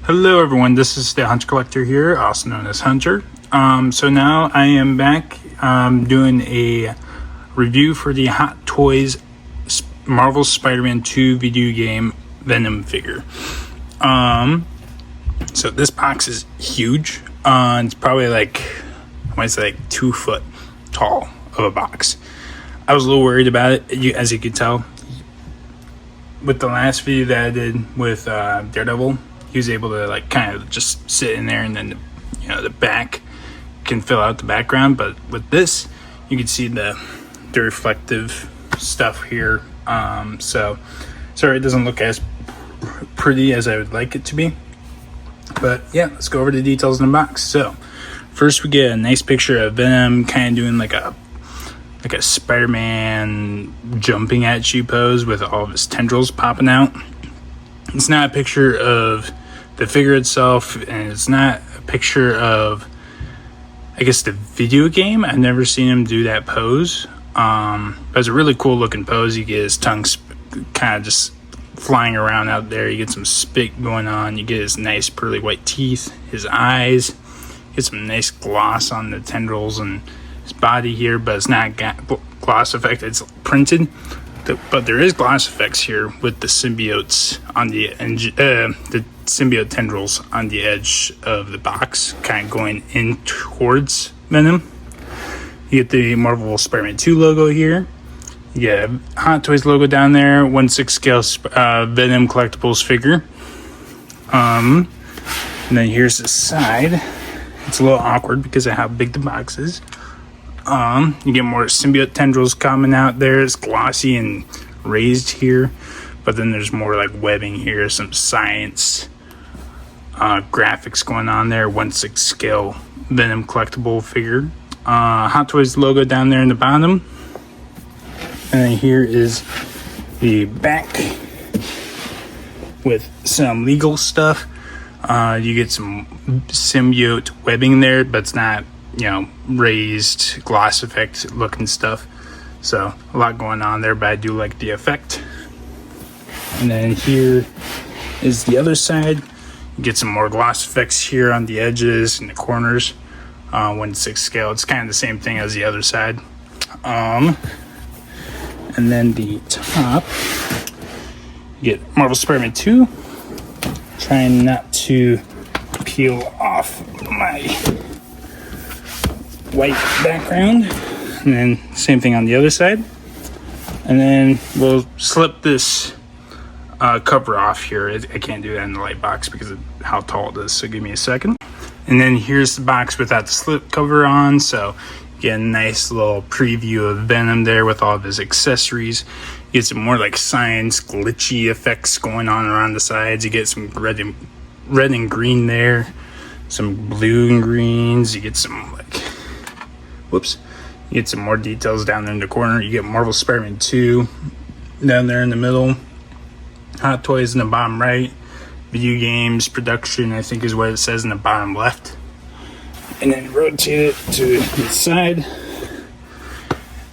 Hello everyone, this is the Hunter Collector here, also known as Hunter. So now I am back doing a review for the Hot Toys Marvel Spider-Man 2 video game Venom figure. So this box is huge. It's probably like, I might say like 2 foot tall of a box. I was a little worried about it, as you could tell. With the last video that I did with Daredevil, he was able to like kind of just sit in there, and then the back can fill out the background. But with this, you can see the reflective stuff here. So sorry, it doesn't look as pretty as I would like it to be. But yeah, let's go over the details in the box. So first, we get a nice picture of Venom, kind of doing like a Spider-Man jumping at you pose with all of his tendrils popping out. It's not a picture of the figure itself, and it's not a picture of, I guess, the video game. I've never seen him do that pose. But it's a really cool looking pose. You get his tongue kind of just flying around out there. You get some spit going on. You get his nice pearly white teeth, his eyes. You get some nice gloss on the tendrils and his body here, but it's not gloss effect. It's printed. But there is gloss effects here with the symbiotes on the symbiote tendrils on the edge of the box, kind of going in towards Venom. You get the Marvel Spider-Man 2 logo here. You get a Hot Toys logo down there, 1/6 scale Venom collectibles figure. And then here's the side. It's a little awkward because of how big the box is. You get more symbiote tendrils coming out there. It's glossy and raised here, but then there's more like webbing here, some science graphics going on there. 1/6 scale Venom collectible figure. Hot Toys logo down there in the bottom, and then here is the back with some legal stuff. You get some symbiote webbing there, but it's not raised gloss effect looking stuff. So a lot going on there, but I do like the effect. And then here is the other side. You get some more gloss effects here on the edges and the corners. 1/6 scale. It's kind of the same thing as the other side. And then the top, you get Marvel Spider-Man 2. Trying not to peel off my white background, and then same thing on the other side. And then we'll slip this cover off here. I can't do that in the light box because of how tall it is, so give me a second. And then here's the box without the slip cover on, so you get a nice little preview of Venom there with all of his accessories. You get some more like science glitchy effects going on around the sides. You get some red and green there, some blue and greens. You get some you get some more details down there in the corner. You get Marvel Spider-Man 2 down there in the middle. Hot Toys in the bottom right. Video games production, I think, is what it says in the bottom left. And then rotate it to the side.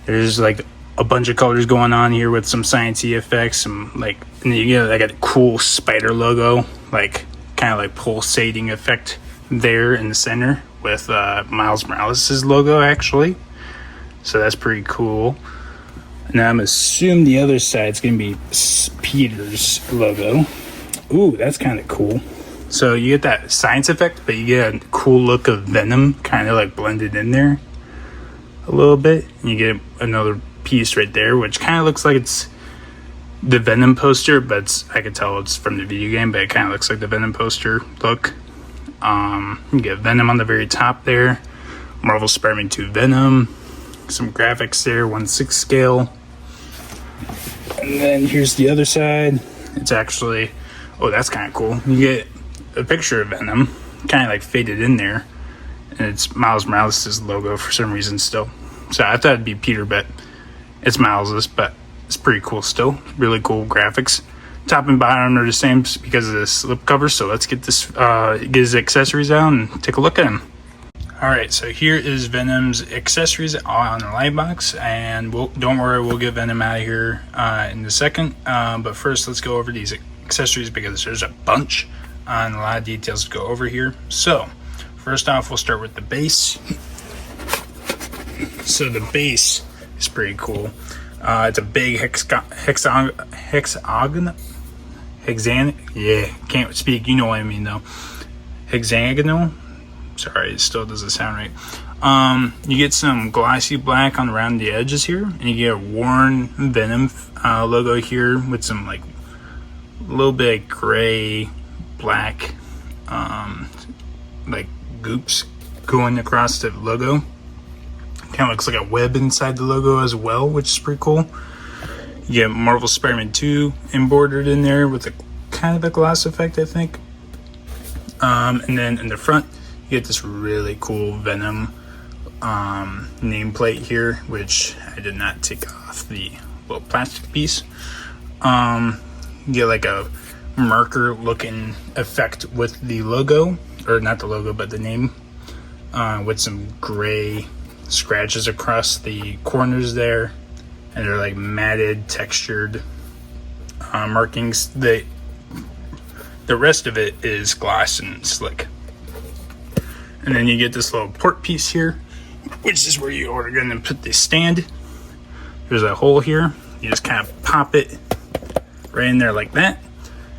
There's like a bunch of colors going on here with some sciencey effects. And then you get like a cool spider logo, like kind of like pulsating effect there in the center with Miles Morales' logo actually. So that's pretty cool. And I'm assuming the other side's gonna be Peter's logo. Ooh, that's kind of cool. So you get that science effect, but you get a cool look of Venom kind of like blended in there a little bit. And you get another piece right there, which kind of looks like it's the Venom poster, but I could tell it's from the video game, but it kind of looks like the Venom poster look. You get Venom on the very top there. Marvel Spider-Man 2 Venom. Some graphics there, 1/6 scale. And then here's the other side. It's actually, oh, that's kind of cool. You get a picture of Venom, kind of like faded in there. And it's Miles Morales' logo for some reason still. So I thought it'd be Peter, but it's Miles's, but it's pretty cool still. Really cool graphics. Top and bottom are the same because of the slip cover. So let's get his accessories out and take a look at him. All right, so here is Venom's accessories on the light box, and don't worry, we'll get Venom out of here in a second. But first, let's go over these accessories because there's a bunch. on a lot of details to go over here. So first off, we'll start with the base. So the base is pretty cool. It's a big hexagon. Yeah, can't speak. You know what I mean though. Hexagonal. Sorry, it still doesn't sound right. You get some glossy black on around the edges here, and you get a worn Venom logo here with some like a little bit of gray, black, like goops going across the logo. Kind of looks like a web inside the logo as well, which is pretty cool. You get Marvel Spider-Man 2 embroidered in there with a kind of a gloss effect, I think. And then in the front, you get this really cool Venom nameplate here, which I did not take off the little plastic piece. You get like a marker looking effect with the logo, or not the logo, but the name, with some gray scratches across the corners there, and they're like matted, textured markings. The rest of it is gloss and slick. And then you get this little port piece here, which is where you are going to put the stand. There's a hole here. You just kind of pop it right in there like that.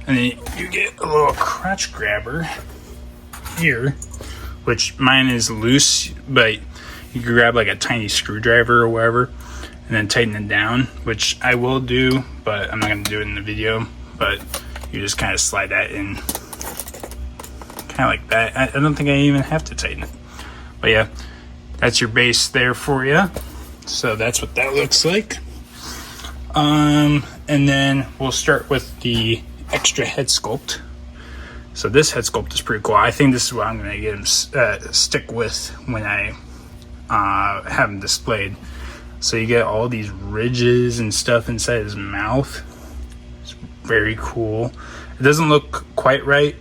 And then you get a little crotch grabber here, which mine is loose, but you can grab like a tiny screwdriver or whatever and then tighten it down, which I will do, but I'm not going to do it in the video. But you just kind of slide that in kind of like that. I don't think I even have to tighten it. But yeah, that's your base there for you. So that's what that looks like. And then we'll start with the extra head sculpt. So this head sculpt is pretty cool. I think this is what I'm going to get him stick with when I have him displayed. So you get all these ridges and stuff inside his mouth. It's very cool. It doesn't look quite right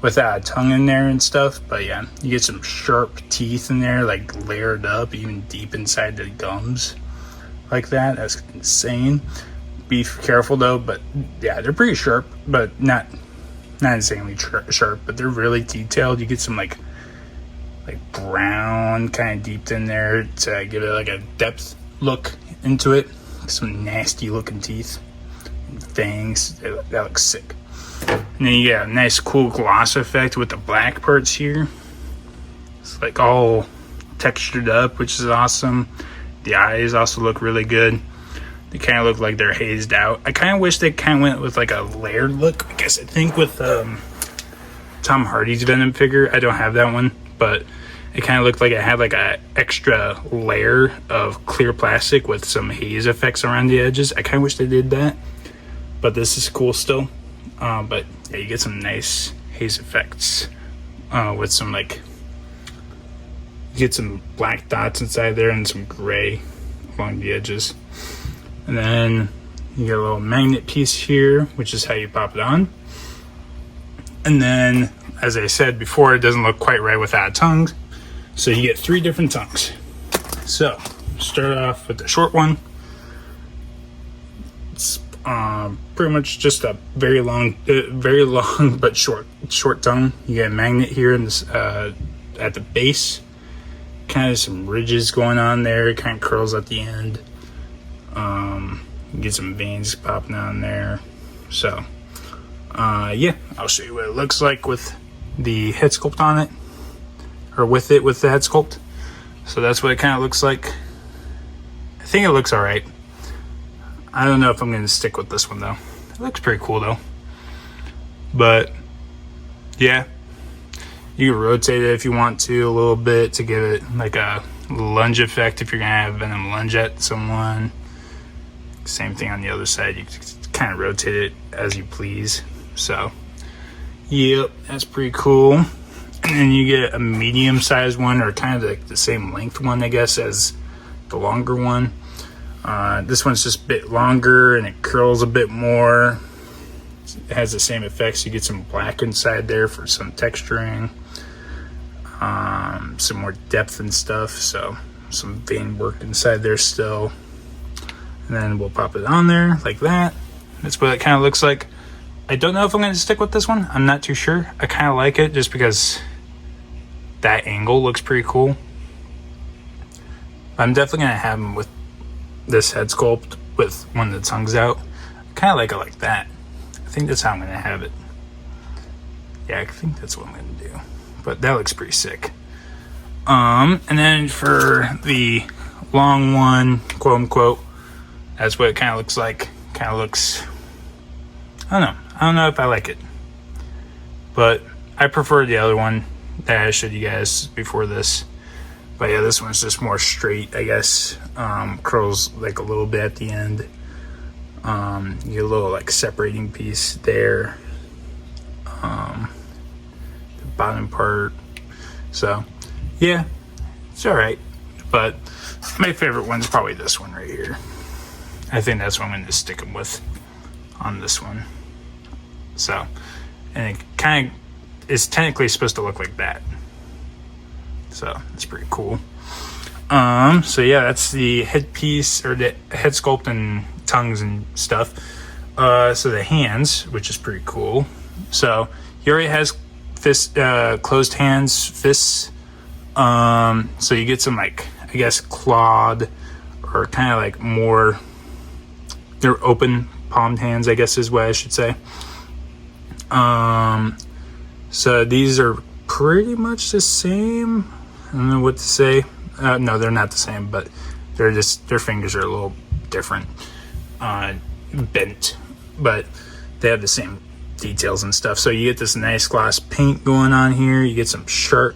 without a tongue in there and stuff, but yeah, you get some sharp teeth in there, like layered up even deep inside the gums like that. That's insane. Be careful though, but yeah, they're pretty sharp, but not insanely sharp, but they're really detailed. You get some like brown kind of deep in there to give it like a depth look into it. Some nasty looking teeth and fangs. That looks sick. And then you get a nice cool gloss effect with the black parts here. It's like all textured up, which is awesome. The eyes also look really good. They kind of look like they're hazed out. I kind of wish they kind of went with like a layered look. I guess I think with Tom Hardy's Venom figure, I don't have that one, but it kind of looked like it had like a extra layer of clear plastic with some haze effects around the edges. I kind of wish they did that, but this is cool still. But yeah, you get some nice haze effects with some like, you get some black dots inside there and some gray along the edges. And then you get a little magnet piece here, which is how you pop it on. And then, as I said before, it doesn't look quite right without tongues. So you get 3 different tongues. So start off with the short one. It's pretty much just a very long but short tongue. You get a magnet here in this at the base. Kind of some ridges going on there. It kind of curls at the end. You get some veins popping on there. So yeah, I'll show you what it looks like with the head sculpt on it, or with the head sculpt. So that's what it kind of looks like. I think it looks all right. I don't know if I'm going to stick with this one though. It looks pretty cool though. But yeah, you can rotate it if you want to a little bit to give it like a lunge effect if you're going to have Venom lunge at someone. Same thing on the other side. You can kind of rotate it as you please. So yep, that's pretty cool. And then you get a medium sized one, or kind of like the same length one, I guess, as the longer one. This one's just a bit longer and it curls a bit more. It has the same effects. You get some black inside there for some texturing, some more depth and stuff. So some vein work inside there still. And then we'll pop it on there like that. That's what it kind of looks like. I don't know if I'm going to stick with this one. I'm not too sure. I kind of like it just because that angle looks pretty cool. I'm definitely going to have him with this head sculpt with one of the tongues out. I kind of like that. I think that's how I'm going to have it. Yeah, I think that's what I'm going to do. But that looks pretty sick. And then for the long one, quote unquote, that's what it kind of looks like. Kind of looks, I don't know if I like it. But I prefer the other one that I showed you guys before this. But yeah, this one's just more straight, I guess. Curls like a little bit at the end. You get a little like separating piece there. The bottom part. So yeah, it's alright. But my favorite one's probably this one right here. I think that's what I'm going to stick them with on this one. So, and it kind of is technically supposed to look like that. So it's pretty cool. So yeah, that's the headpiece or the head sculpt and tongues and stuff. So the hands, which is pretty cool. So he already has fist, closed hands, fists. So you get some like, I guess, clawed or kind of like more, they're open palmed hands, I guess is what I should say. So these are pretty much the same. I don't know what to say. No, they're not the same, but they're just, their fingers are a little different, bent, but they have the same details and stuff. So you get this nice gloss paint going on here. You get some sharp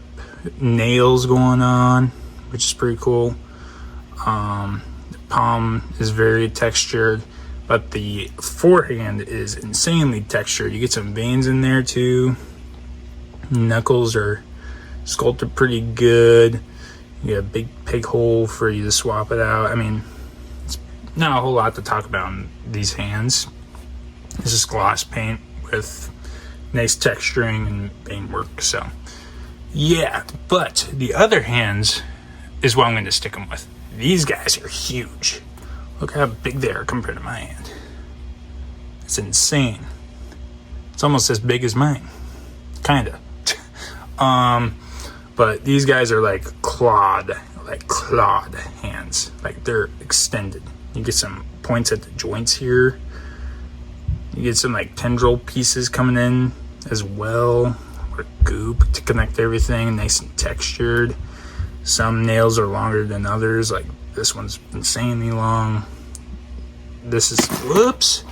nails going on, which is pretty cool. The palm is very textured, but the forehand is insanely textured. You get some veins in there too. Knuckles are sculpted pretty good. You got a big peg hole for you to swap it out. I mean, it's not a whole lot to talk about in these hands. This is gloss paint with nice texturing and vein work. So yeah, but the other hands is what I'm going to stick them with. These guys are huge. Look how big they are compared to my hand. It's insane. It's almost as big as mine. Kinda. But these guys are like clawed hands. Like they're extended. You get some points at the joints here. You get some like tendril pieces coming in as well. Or goop to connect everything, nice and textured. Some nails are longer than others. Like this one's insanely long. This is, whoops.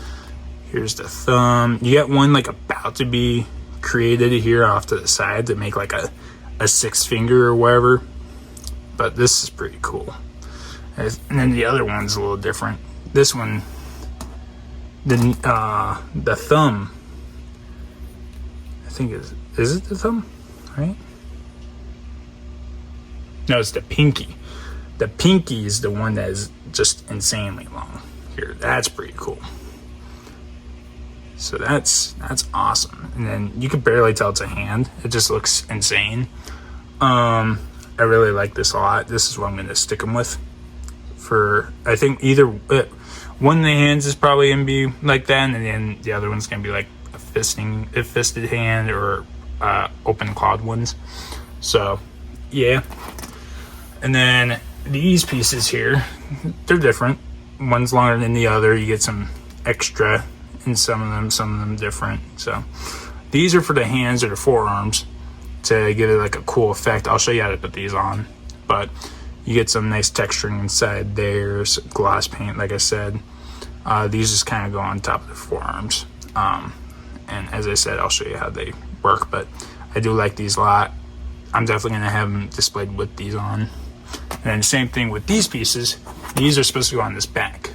Here's the thumb. You got one like about to be created here off to the side to make like a six finger or whatever, but this is pretty cool. And then the other one's a little different. This one, the thumb, I think is it the thumb, right? No, it's the pinky. The pinky is the one that is just insanely long. Here, that's pretty cool. So that's awesome. And then you can barely tell it's a hand. It just looks insane. I really like this a lot. This is what I'm going to stick them with. For, I think either one of the hands is probably going to be like that, and then the other one's going to be like a fisted hand or open clawed ones. So yeah. And then these pieces here, they're different. One's longer than the other. You get some extra in some of them different. So these are for the hands or the forearms to give it like a cool effect. I'll show you how to put these on, but you get some nice texturing inside there, some gloss paint, like I said. These just kind of go on top of the forearms. And as I said, I'll show you how they work, but I do like these a lot. I'm definitely going to have them displayed with these on. And then same thing with these pieces. These are supposed to go on this back.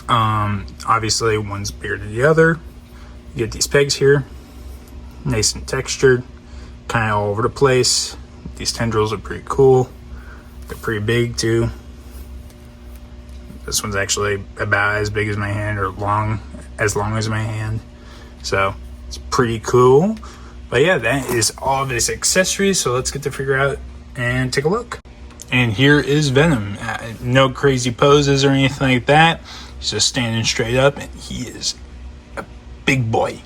Obviously one's bigger than the other. You get these pegs here, nice and textured, kind of all over the place. These tendrils are pretty cool. They're pretty big too. This one's actually about as big as my hand, or as long as my hand. So it's pretty cool. But yeah, that is all of his accessories. So let's get to figure out and take a look. And here is Venom. No crazy poses or anything like that. He's just standing straight up, and he is a big boy.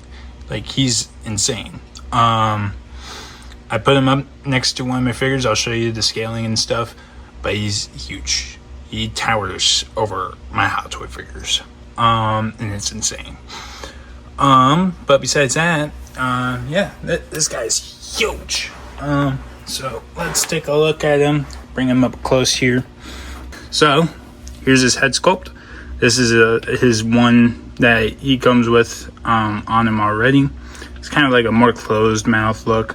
Like, he's insane. I put him up next to one of my figures. I'll show you the scaling and stuff, but he's huge. He towers over my Hot Toy figures. And it's insane. But besides that, yeah, this guy's huge. So let's take a look at him, bring him up close here. So here's his head sculpt. This is his one that he comes with on him already. It's kind of like a more closed mouth look.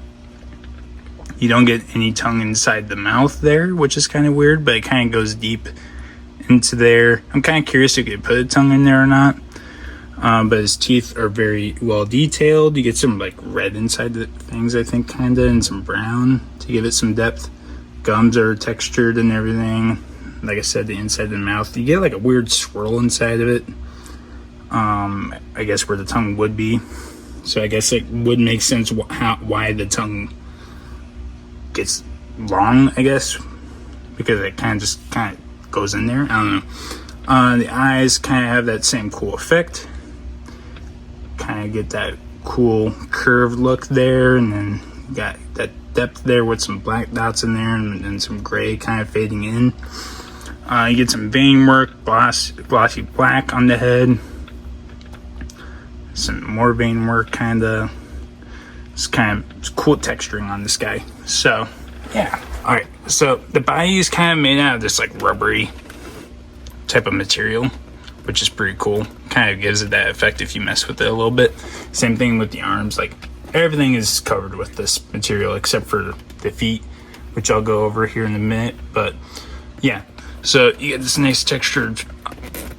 You don't get any tongue inside the mouth there, which is kind of weird, but it kind of goes deep into there. I'm kind of curious if you could put a tongue in there or not. But his teeth are very well detailed. You get some like red inside the things, I think, kind of, and some brown to give it some depth. Gums are textured and everything. Like I said, the inside of the mouth, you get like a weird swirl inside of it. I guess where the tongue would be. So I guess it would make sense why the tongue gets long, I guess, because it kind of goes in there. I don't know. The eyes kind of have that same cool effect. Kind of get that cool curved look there, and then got that depth there with some black dots in there, and then some gray kind of fading in. You get some vein work, glossy black on the head, some more vein work, kind of. It's cool texturing on this guy. So yeah, all right. So the body is kind of made out of this like rubbery type of material, which is pretty cool. Kind of gives it that effect if you mess with it a little bit. Same thing with the arms. Like, everything is covered with this material except for the feet, which I'll go over here in a minute. But yeah, so you get this nice textured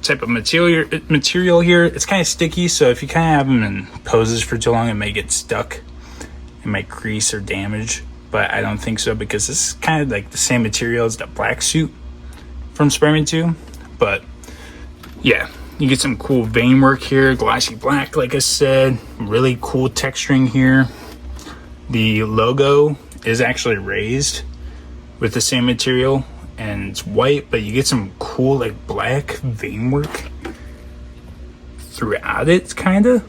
type of material here. It's kind of sticky, so if you kind of have them in poses for too long, it may get stuck. It might crease or damage, but I don't think so, because this is kind of like the same material as the black suit from Spider-Man 2. But yeah, you get some cool vein work here, glossy black, like I said, really cool texturing here. The logo is actually raised with the same material, and it's white, but you get some cool like black vein work throughout it, kind of.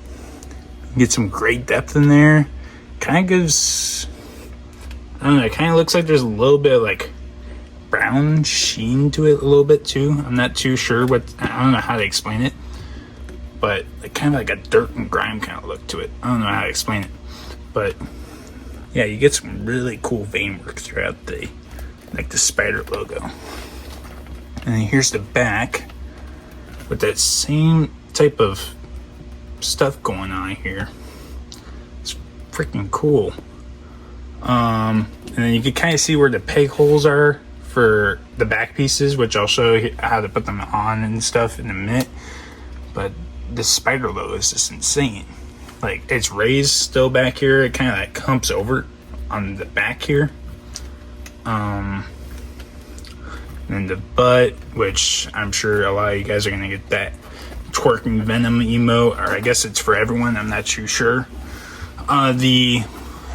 You get some great depth in there. Kind of gives, I don't know, it kind of looks like there's a little bit of like brown sheen to it a little bit too. I'm not too sure I don't know how to explain it, but like kind of like a dirt and grime kind of look to it. I don't know how to explain it, but yeah, you get some really cool vein work throughout the spider logo. And then here's the back with that same type of stuff going on here. It's freaking cool. And then you can kind of see where the peg holes are for the back pieces, which I'll show you how to put them on and stuff in a minute. But this spider logo is just insane. Like, it's raised still back here. It kind of like humps over on the back here. And the butt, which I'm sure a lot of you guys are gonna get that twerking Venom emote, or I guess it's for everyone. I'm not too sure. I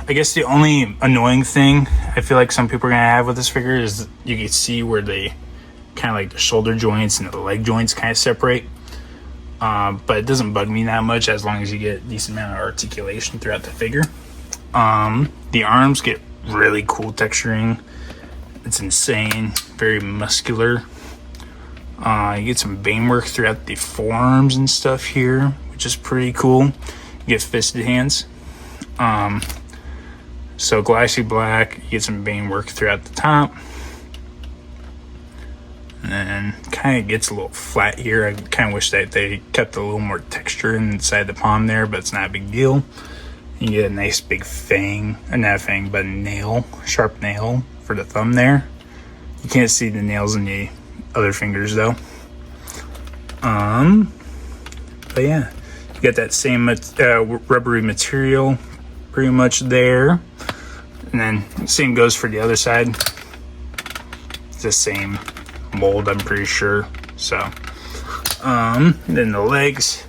guess the only annoying thing I feel like some people are gonna have with this figure is you can see where they kind of like the shoulder joints and the leg joints kind of separate. But it doesn't bug me that much as long as you get a decent amount of articulation throughout the figure. The arms get really cool texturing. It's insane, very muscular. You get some vein work throughout the forearms and stuff here, which is pretty cool. You get fisted hands. So glossy black, you get some vein work throughout the top. And then kind of gets a little flat here. I kind of wish that they kept a little more texture inside the palm there, but it's not a big deal. You get a nice big fang, not a fang, but a nail, sharp nail for the thumb there. You can't see the nails in the other fingers though. But yeah, you got that same rubbery material pretty much there. And then same goes for the other side. It's the same mold, I'm pretty sure. So then the legs,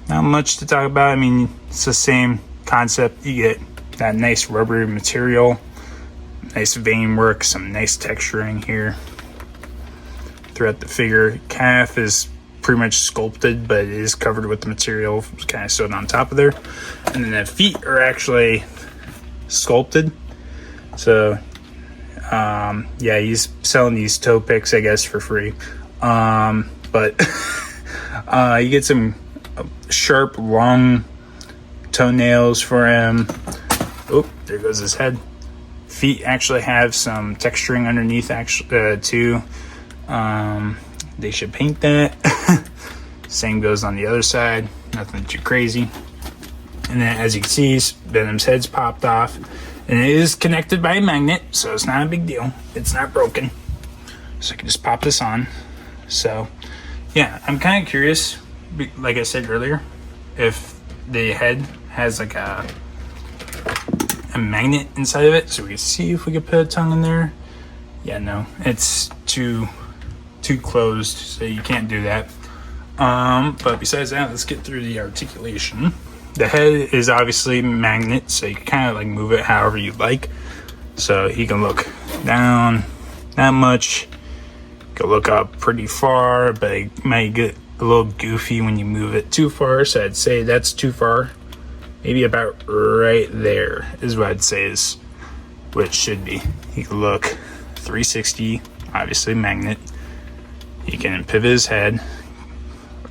not much to talk about. I mean, it's the same concept. You get that nice rubbery material, nice vein work, some nice texturing here throughout the figure. Calf is pretty much sculpted, but it is covered with the material kind of sewed on top of there. And then the feet are actually sculpted. So yeah, he's selling these toe picks, I guess, for free. But you get some sharp, long toenails for him. Oh, there goes his head. Feet actually have some texturing underneath, actually, too. They should paint that. Same goes on the other side. Nothing too crazy. And then, as you can see, Venom's head's popped off. And it is connected by a magnet, so it's not a big deal. It's not broken. So I can just pop this on. So, yeah, I'm kind of curious, like I said earlier, if the head has like a magnet inside of it. So we can see if we could put a tongue in there. Yeah, no, it's too closed, so you can't do that. But besides that, let's get through the articulation. The head is obviously magnet, so you can kind of like move it however you like. So he can look down that much, can look up pretty far, but it might get a little goofy when you move it too far. So I'd say that's too far. Maybe about right there is what I'd say is what it should be. He can look 360, obviously magnet. He can pivot his head.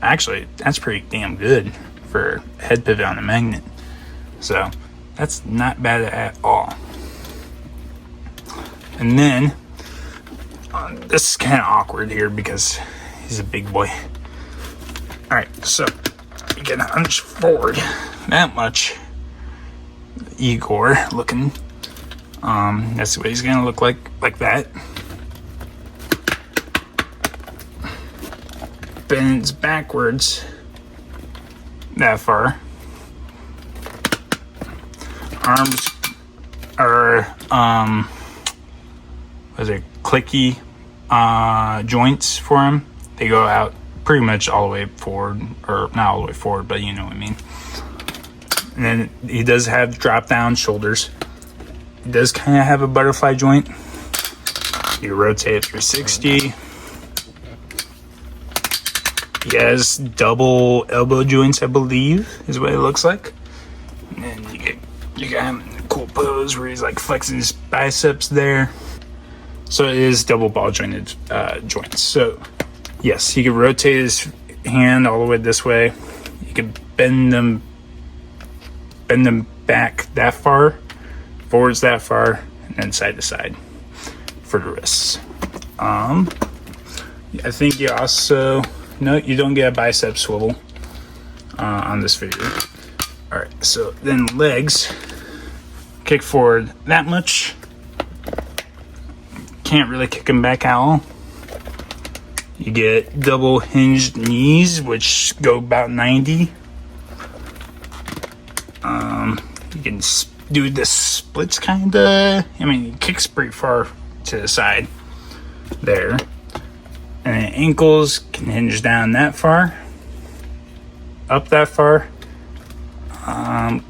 Actually, that's pretty damn good for head pivot on a magnet. So that's not bad at all. And then this is kind of awkward here because he's a big boy. All right, so you can hunch forward that much. Igor looking. That's what he's gonna look like that. Bends backwards that far. Arms are what is it, clicky joints for him. They go out pretty much all the way forward, or not all the way forward, but you know what I mean. And then he does have drop down shoulders. He does kind of have a butterfly joint. You rotate it 360. He has double elbow joints, I believe, is what it looks like. And then you got him in a cool pose where he's like flexing his biceps there. So it is double ball jointed joints. So yes, he can rotate his hand all the way this way. You can bend them back that far, forwards that far, and then side to side for the wrists. I think you also. No, you don't get a bicep swivel on this figure. All right, so then legs, kick forward that much. Can't really kick them back at all. You get double hinged knees, which go about 90. You can do the splits kinda. I mean, he kicks pretty far to the side there. And then ankles can hinge down that far, up that far.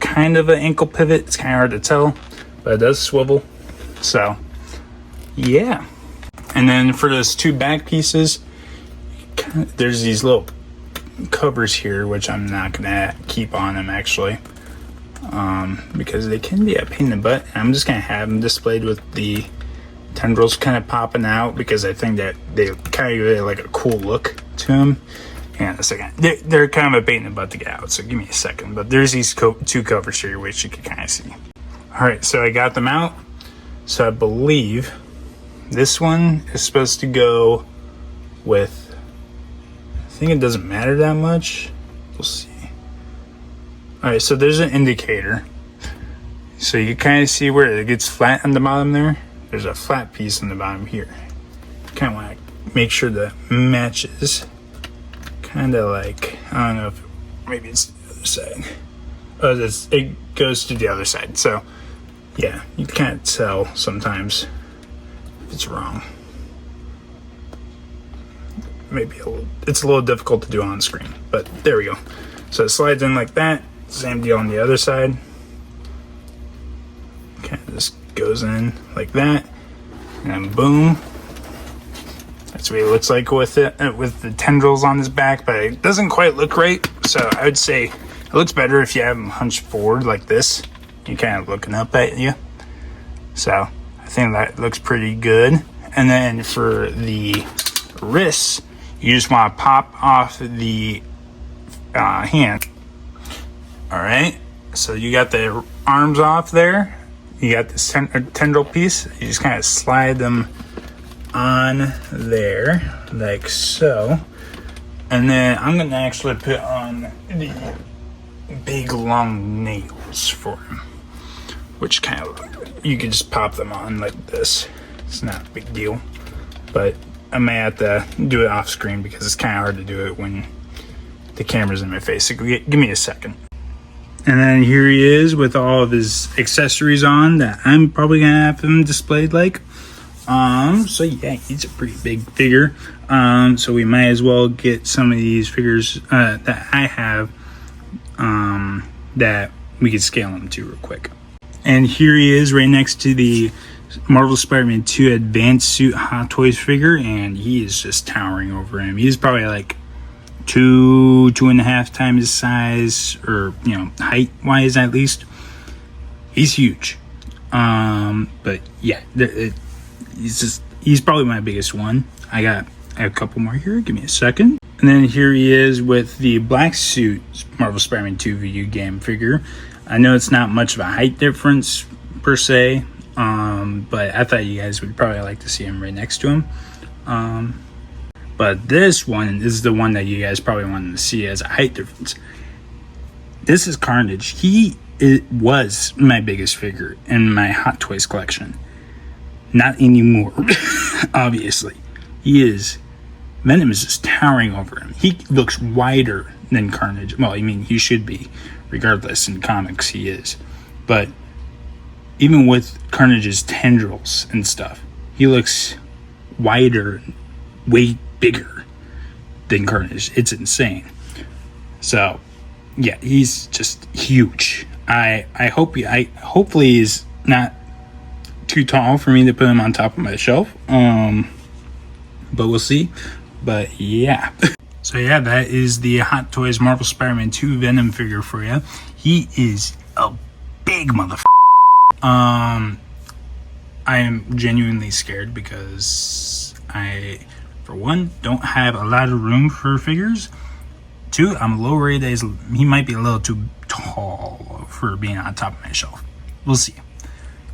Kind of an ankle pivot. It's kind of hard to tell, but it does swivel. So, yeah. And then for those two back pieces, there's these little covers here, which I'm not gonna keep on them actually, because they can be a pain in the butt. I'm just gonna have them displayed with the tendrils kind of popping out because I think that they kind of give like a cool look to them. Hang on a second. They're kind of a pain in the butt to get out, so give me a second. But there's these two covers here, which you can kind of see. All right, so I got them out. So I believe this one is supposed to go with, I think it doesn't matter that much. We'll see. All right, so there's an indicator. So you can kind of see where it gets flat on the bottom there. There's a flat piece on the bottom here. Kind of want to make sure that matches. Kind of like, I don't know if maybe it's the other side. Oh, it goes to the other side. So, yeah, you can't tell sometimes if it's wrong. Maybe it's a little difficult to do on screen, but there we go. So it slides in like that. Same deal on the other side. Kind of just goes in like that, and then boom. That's That's what he looks like with it, with the tendrils on his back, but it doesn't quite look right. So I would say it looks better if you have him hunched forward like this. You're kind of looking up at you. So I think that looks pretty good. And then for the wrists, you just want to pop off the hand. All right. So you got the arms off there. You got this tendril piece. You just kind of slide them on there like so. And then I'm going to actually put on the big long nails for him, which kind of, you can just pop them on like this. It's not a big deal, but I may have to do it off screen because it's kind of hard to do it when the camera's in my face. So give me a second. And then here he is with all of his accessories on that I'm probably gonna have him displayed like. So yeah, he's a pretty big figure. So we might as well get some of these figures that I have that we could scale him to real quick. And here he is right next to the Marvel Spider-Man 2 Advanced Suit Hot Toys figure, and he is just towering over him. He's probably like 2.5 times his size, or height wise at least. He's huge. But yeah, he's probably my biggest one. I have a couple more here. Give me a second. And then here he is with the Black Suit Marvel Spider-Man 2 video game figure. I know it's not much of a height difference per se, but I thought you guys would probably like to see him right next to him. But this one is the one that you guys probably wanted to see as a height difference. This is Carnage. It was my biggest figure in my Hot Toys collection. Not anymore, obviously. Venom is just towering over him. He looks wider than Carnage. Well, I mean, he should be. Regardless, in comics, he is. But even with Carnage's tendrils and stuff, he looks wider, way bigger than Carnage. It's insane. So, yeah, he's just huge. Hopefully he's not too tall for me to put him on top of my shelf. But we'll see. But yeah. So yeah, that is the Hot Toys Marvel Spider-Man 2 Venom figure for you. He is a big motherfucker. I am genuinely scared because I, for one, don't have a lot of room for figures. Two, I'm a little worried that he might be a little too tall for being on top of my shelf. We'll see.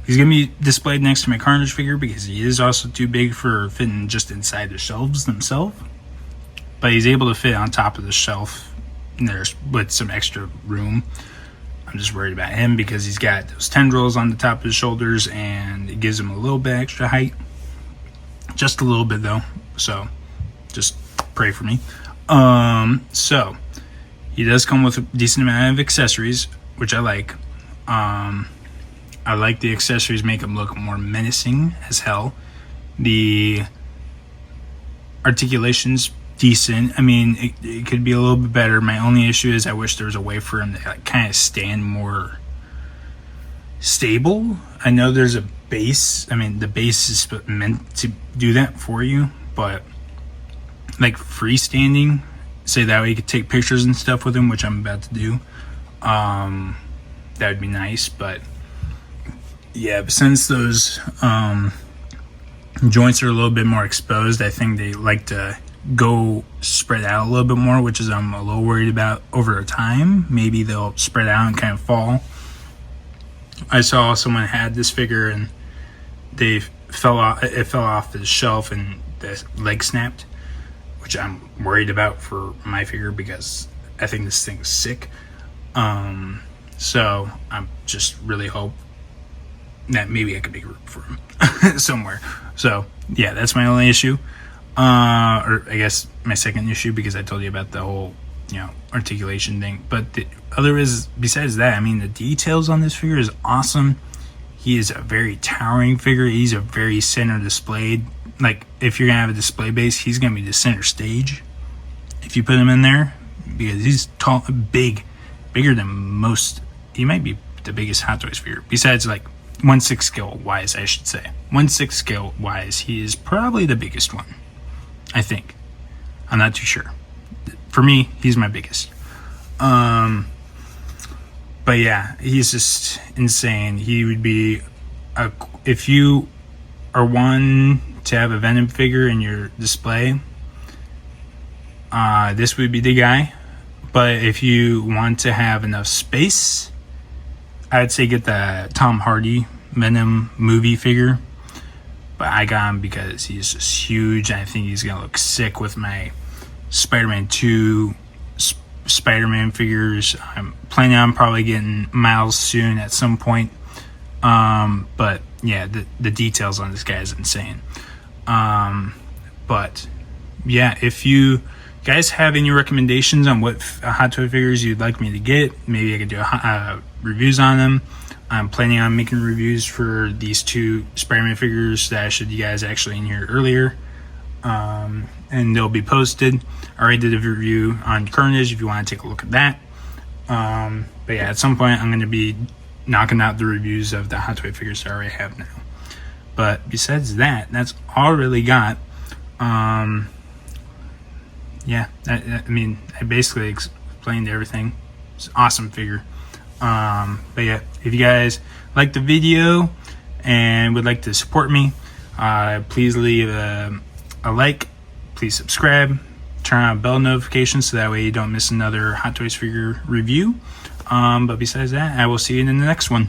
He's going to be displayed next to my Carnage figure because he is also too big for fitting just inside the shelves themselves. But he's able to fit on top of the shelf with some extra room. I'm just worried about him because he's got those tendrils on the top of his shoulders and it gives him a little bit extra height. Just a little bit though. So just pray for me. So he does come with a decent amount of accessories, which I like. I like the accessories, make him look more menacing as hell. The articulation's decent. I mean, it could be a little bit better. My only issue is I wish there was a way for him to kind of stand more stable. I know there's a base. I mean, the base is meant to do that for you, but like freestanding, say that way you could take pictures and stuff with him, which I'm about to do. That would be nice, but yeah, but since those joints are a little bit more exposed, I think they like to go spread out a little bit more, which is I'm a little worried about over time. Maybe they'll spread out and kind of fall. I saw someone had this figure and it fell off the shelf and the leg snapped, which I'm worried about for my figure because I think this thing's sick. So I'm just really hope that maybe I could make room for him somewhere. So yeah, that's my only issue. Or I guess my second issue, because I told you about the whole, articulation thing. But the other is, besides that, I mean, the details on this figure is awesome. He is a very towering figure. He's a very center displayed. Like, if you're going to have a display base, he's going to be the center stage if you put him in there, because he's tall, bigger than most. He might be the biggest Hot Toys figure, besides, 1/6 scale wise, I should say. 1/6 scale wise, he is probably the biggest one. I think. I'm not too sure. For me, he's my biggest. But yeah, he's just insane. He would be if you are one to have a Venom figure in your display, this would be the guy. But if you want to have enough space, I'd say get the Tom Hardy Venom movie figure. But I got him because he's just huge, and I think he's gonna look sick with my Spider-Man 2 Spider-Man figures. I'm planning on probably getting Miles soon at some point. But yeah, the details on this guy is insane. But yeah, if you guys have any recommendations on what Hot Toy figures you'd like me to get, maybe I could do reviews on them. I'm planning on making reviews for these 2 Spider-Man figures that I showed you guys actually in here earlier. And they'll be posted. I already did a review on Carnage if you want to take a look at that. But yeah, at some point I'm going to be knocking out the reviews of the Hot Toy figures I already have now. But besides that, that's all I really got. Yeah, I mean, I basically explained everything. It's an awesome figure. But yeah, if you guys like the video and would like to support me, please leave a like, please subscribe, turn on bell notifications so that way you don't miss another Hot Toys figure review. But besides that, I will see you in the next one.